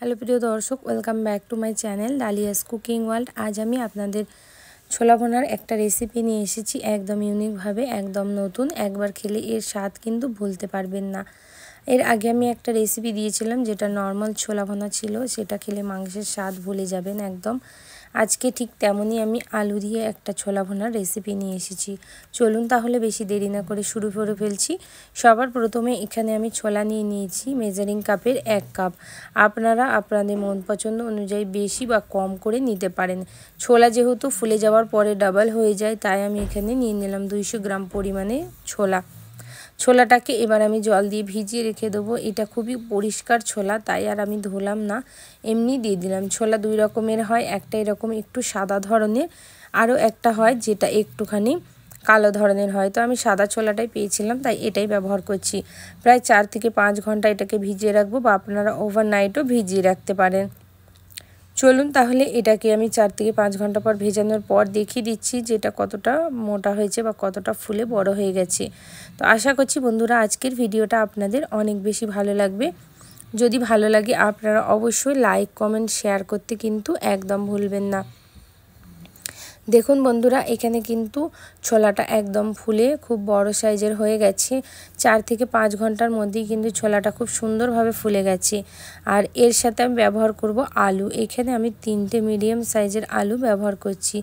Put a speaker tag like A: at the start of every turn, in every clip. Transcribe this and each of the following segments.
A: Hello প্রিয় দর্শক, welcome back to my channel Dalia's cooking world. আজ আমি আপনাদের ছোলা ভুনার একটা রেসিপি নিয়ে এসেছি, একদম ইউনিকভাবে, একদম নতুন। একবার খেলে এর স্বাদ কিন্তু ভুলতে পারবেন না। এর আগে আমি একটা রেসিপি দিয়েছিলাম যেটা নর্মাল ছোলা ভুনা ছিল, সেটা খেলে মাংসের স্বাদ ভুলে যাবেন একদম। আজকে ঠিক তেমনই আমি আলু দিয়ে একটা ছোলা ভুনার রেসিপি নিয়ে এসেছি। চলুন তাহলে বেশি দেরি না করে শুরু করে ফেলছি। সবার প্রথমে এখানে আমি ছোলা নিয়ে নিয়েছি মেজারিং কাপের 1 কাপ। আপনারা আপনাদের মন পছন্দ অনুযায়ী বেশি বা কম করে নিতে পারেন। ছোলা যেহেতু ফুলে যাওয়ার পরে ডাবল হয়ে যায়, তাই আমি এখানে নিয়ে নিলাম 200 গ্রাম পরিমাণে ছোলা। ছোলাটাকে এবার আমি জল দিয়ে ভিজিয়ে রেখে দেবো। এটা খুবই পরিষ্কার ছোলা, তাই আর আমি ধুলাম না, এমনি দিয়ে দিলাম। ছোলা দুই রকমের হয়, একটা এরকম একটু সাদা ধরনের, আরও একটা হয় যেটা একটুখানি কালো ধরনের হয়। তো আমি সাদা ছোলাটাই পেয়েছিলাম, তাই এটাই ব্যবহার করছি। প্রায় 4 থেকে 5 ঘন্টা এটাকে ভিজিয়ে রাখবো, বা আপনারা ওভারনাইটও ভিজিয়ে রাখতে পারেন। চলুন তাহলে এটাকে আমি 4 থেকে 5 ঘন্টা পর ভেজানোর পর দেখিয়ে দিচ্ছি যে এটা কতটা মোটা হয়েছে বা কতটা ফুলে বড় হয়ে গেছে। তো আশা করছি বন্ধুরা আজকের ভিডিওটা আপনাদের অনেক বেশি ভালো লাগবে। যদি ভালো লাগে আপনারা অবশ্যই লাইক, কমেন্ট, শেয়ার করতে কিন্তু একদম ভুলবেন না। দেখুন বন্ধুরা, এখানে কিন্তু ছোলাটা একদম ফুলে খুব বড় সাইজের হয়ে গেছে। 4 থেকে 5 ঘন্টার মধ্যেই কিন্তু ছোলাটা খুব সুন্দরভাবে ফুলে গেছে। আর এর সাথে আমি ব্যবহার করব আলু। এখানে আমি 3টে মিডিয়াম সাইজের আলু ব্যবহার করছি।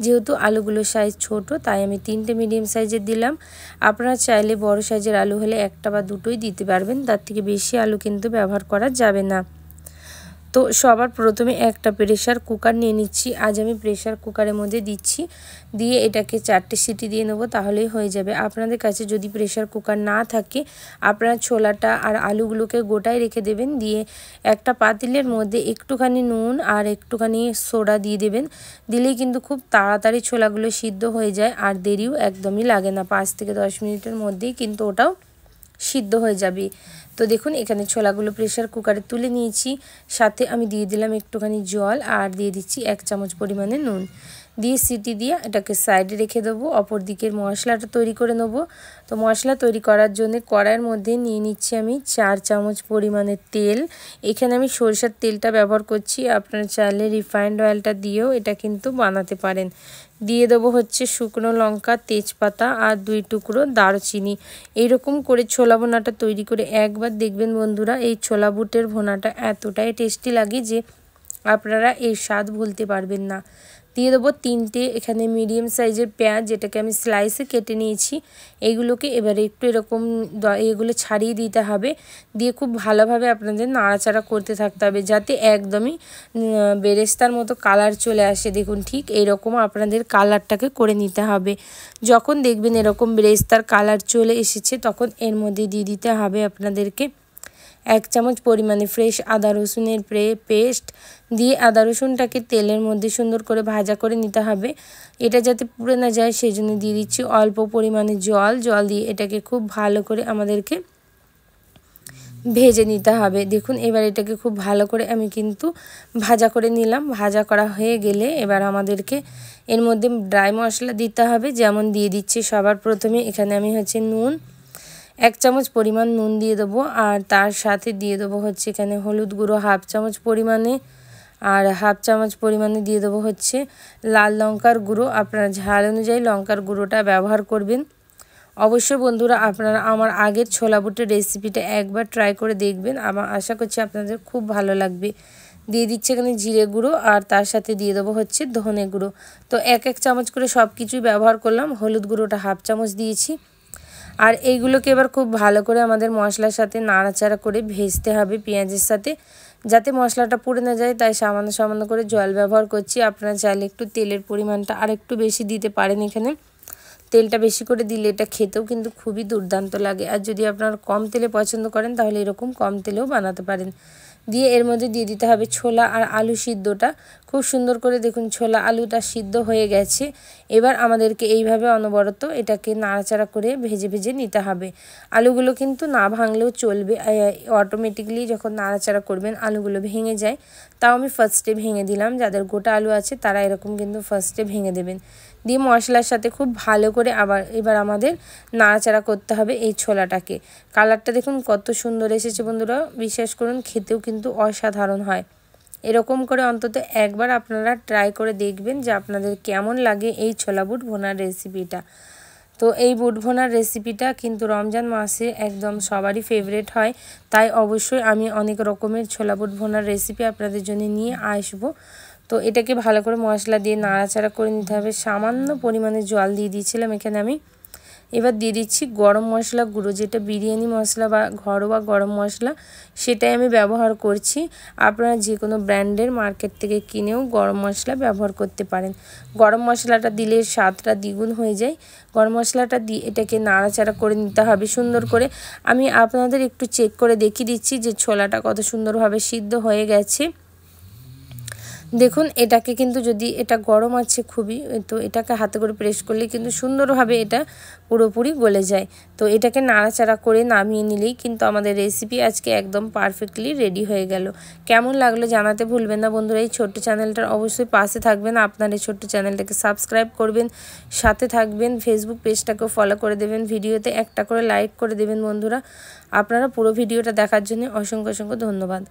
A: যেহেতু আলুগুলোর সাইজ ছোট, তাই আমি 3টে মিডিয়াম সাইজের দিলাম। আপনারা চাইলে বড় সাইজের আলু হলে একটা বা দুটোই দিতে পারবেন, তার থেকে বেশি আলু কিন্তু ব্যবহার করা যাবে না। তো সবার প্রথমে একটা প্রেসার কুকার নিয়ে নিচ্ছি। আজ আমি প্রেসার কুকারের মধ্যে দিচ্ছি, দিয়ে এটাকে 4টে সিটি দিয়ে নেবো, তাহলেই হয়ে যাবে। আপনাদের কাছে যদি প্রেসার কুকার না থাকে, আপনারা ছোলাটা আর আলুগুলোকে গোটায় রেখে দেবেন। দিয়ে একটা পাতিলের মধ্যে একটুখানি নুন আর একটুখানি সোডা দিয়ে দেবেন। দিলেই কিন্তু খুব তাড়াতাড়ি ছোলাগুলো সিদ্ধ হয়ে যায়, আর দেরিও একদমই লাগে না। 5 থেকে 10 মিনিটের মধ্যেই কিন্তু ওটাও সিদ্ধ হয়ে যাবে। তো দেখুন এখানে ছোলাগুলো প্রেসার কুকারে তুলে নিয়েছি। সাথে আমি দিয়ে দিলাম একটুখানি জল, আর দিয়ে দিচ্ছি 1 চামচ পরিমাণে নুন। দিয়ে সিটি দিয়ে এটাকে সাইডে রেখে দেবো। অপর দিকের মশলাটা তৈরি করে নেব। তো মশলা তৈরি করার জন্য কড়াইয়ের মধ্যে নিয়ে নিচ্ছি আমি 4 চামচ পরিমাণে তেল। এখানে আমি সরিষার তেলটা ব্যবহার করছি, আপনারা চাইলে রিফাইন্ড অয়েলটা দিয়েও এটা কিন্তু বানাতে পারেন। দিয়ে দেবো হচ্ছে শুকনো লঙ্কা, তেজপাতা আর 2 টুকরো দারচিনি। এইরকম করে ছোলা ভুনাটা তৈরি করে একবার দেখবেন বন্ধুরা, এই ছোলা বুটের ভুনাটা এতটাই টেস্টি লাগে যে আপনারা এর স্বাদ ভুলতে পারবেন না। দিয়ে দেবো 3টে এখানে মিডিয়াম সাইজের পেঁয়াজ, যেটাকে আমি স্লাইসে কেটে নিয়েছি। এইগুলোকে এবারে একটু এরকম এগুলো ছাড়িয়ে দিতে হবে। দিয়ে খুব ভালোভাবে আপনাদের নাড়াচাড়া করতে থাকতে হবে, যাতে একদমই বেরেস্তার মতো কালার চলে আসে। দেখুন ঠিক এইরকম আপনাদের কালারটাকে করে নিতে হবে। যখন দেখবেন এরকম বেরেস্তার কালার চলে এসেছে, তখন এর মধ্যে দিয়ে দিতে হবে আপনাদেরকে 1 চামচ পরিমাণে ফ্রেশ আদা রসুনের পেস্ট। দিয়ে আদা রসুনটাকে তেলের মধ্যে সুন্দর করে ভাজা করে নিতে হবে। এটা যাতে পুড়ে না যায়, সেই জন্য দিয়ে দিচ্ছি অল্প পরিমাণে জল দিয়ে এটাকে খুব ভালো করে আমাদেরকে ভেজে নিতে হবে। দেখুন এবার এটাকে খুব ভালো করে আমি কিন্তু ভাজা করে নিলাম। ভাজা করা হয়ে গেলে এবার আমাদেরকে এর মধ্যে ড্রাই মশলা দিতে হবে। যেমন দিয়ে দিচ্ছি সবার প্রথমে এখানে আমি হচ্ছে নুন, 1 চামচ পরিমাণ নুন দিয়ে দেবো। আর তার সাথে দিয়ে দেবো হচ্ছে এখানে হলুদ গুঁড়ো 1/2 চামচ পরিমাণে, আর 1/2 চামচ পরিমাণে দিয়ে দেবো হচ্ছে লাল লঙ্কার গুঁড়ো। আপনারা ঝাল অনুযায়ী লঙ্কার গুঁড়োটা ব্যবহার করবেন। অবশ্যই বন্ধুরা আপনারা আমার আগের ছোলা বুটের রেসিপিটা একবার ট্রাই করে দেখবেন, আমার আশা করছি আপনাদের খুব ভালো লাগবে। দিয়ে দিচ্ছি এখানে জিরে গুঁড়ো, আর তার সাথে দিয়ে দেবো হচ্ছে ধনে গুঁড়ো। তো 1 চামচ করে সব কিছুই ব্যবহার করলাম। হলুদ গুঁড়োটা 1/2 চামচ দিয়েছি। আর এইগুলোকে এবার খুব ভালো করে আমাদের মশলার সাথে নাড়াচাড়া করে ভেজতে হবে পেঁয়াজের সাথে, যাতে মশলাটা পুড়ে না যায়। তাই সামান্য সামান্য করে জল ব্যবহার করছি। আপনারা চাইলে একটু তেলের পরিমাণটা আর একটু বেশি দিতে পারেন। এখানে তেলটা বেশি করে দিলে এটা খেতেও কিন্তু খুবই দুর্দান্ত লাগে। আর যদি আপনারা কম তেলে পছন্দ করেন, তাহলে এরকম কম তেলেও বানাতে পারেন। দিয়ে এর মধ্যে দিয়ে দিতে হবে ছোলা আর আলু সিদ্ধটা। খুব সুন্দর করে দেখুন ছোলা আলুটা সিদ্ধ হয়ে গেছে। এবার আমাদেরকে এইভাবে অনবরত এটাকে নাড়াচাড়া করে ভেজে ভেজে নিতে হবে। আলুগুলো কিন্তু না ভাঙলেও চলবে, অটোমেটিকলি যখন নাড়াচাড়া করবেন আলুগুলো ভেঙে যায়। তাও আমি ফার্স্টে ভেঙে দিলাম। যাদের গোটা আলু আছে তারা এরকম কিন্তু ফার্স্টে ভেঙে দেবেন। দিয়ে মশলার সাথে খুব ভালো করে এবার আমাদের নাড়াচাড়া করতে হবে এই ছোলাটাকে। কালারটা দেখুন কত সুন্দর এসেছে বন্ধুরা, বিশ্বাস করুন খেতেও কিন্তু অসাধারণ হয়। এরকম করে অন্তত একবার আপনারা ট্রাই করে দেখবেন যে আপনাদের কেমন লাগে এই ছোলা বুট ভোনার রেসিপিটা। তো এই বুট ভোনার রেসিপিটা কিন্তু রমজান মাসে একদম সবারই ফেভারিট হয়, তাই অবশ্যই আমি অনেক রকমের ছোলা বুট ভোনার রেসিপি আপনাদের জন্য নিয়ে আসবো। তো এটাকে ভালো করে মশলা দিয়ে নাড়াচাড়া করে নিতে হবে। সামান্য পরিমাণে জল দিয়ে দিয়েছিলাম এখানে আমি। এবার দিয়ে দিচ্ছি গরম মশলা গুঁড়ো, যেটা বিরিয়ানি মশলা বা ঘরোয়া গরম মশলা সেটাই আমি ব্যবহার করছি। আপনারা যে কোনো ব্র্যান্ডের মার্কেট থেকে কিনেও গরম মশলা ব্যবহার করতে পারেন। গরম মশলাটা দিলে স্বাদটা দ্বিগুণ হয়ে যায়। গরম মশলাটা দিয়ে এটাকে নাড়াচাড়া করে নিতে হবে সুন্দর করে। আমি আপনাদের একটু চেক করে দেখিয়ে দিচ্ছি যে ছোলাটা কত সুন্দরভাবে সিদ্ধ হয়ে গেছে। দেখুন এটাকে কিন্তু যদি এটা গরম আছে খুবই, তো এটাকে হাতে করে প্রেস করলে কিন্তু সুন্দরভাবে এটা পুরোপুরি গলে যায়। তো এটাকে নাড়াচাড়া করে নামিয়ে নিলেই কিন্তু আমাদের রেসিপি আজকে একদম পারফেক্টলি রেডি হয়ে গেল। কেমন লাগলো জানাতে ভুলবেন না বন্ধুরা। এই ছোট্ট চ্যানেলটার অবশ্যই পাশে থাকবেন, আপনার এই ছোট্ট চ্যানেলটাকে সাবস্ক্রাইব করবেন, সাথে থাকবেন, ফেসবুক পেজটাকেও ফলো করে দেবেন, ভিডিওতে একটা করে লাইক করে দেবেন বন্ধুরা। আপনারা পুরো ভিডিওটা দেখার জন্য অসংখ্য ধন্যবাদ।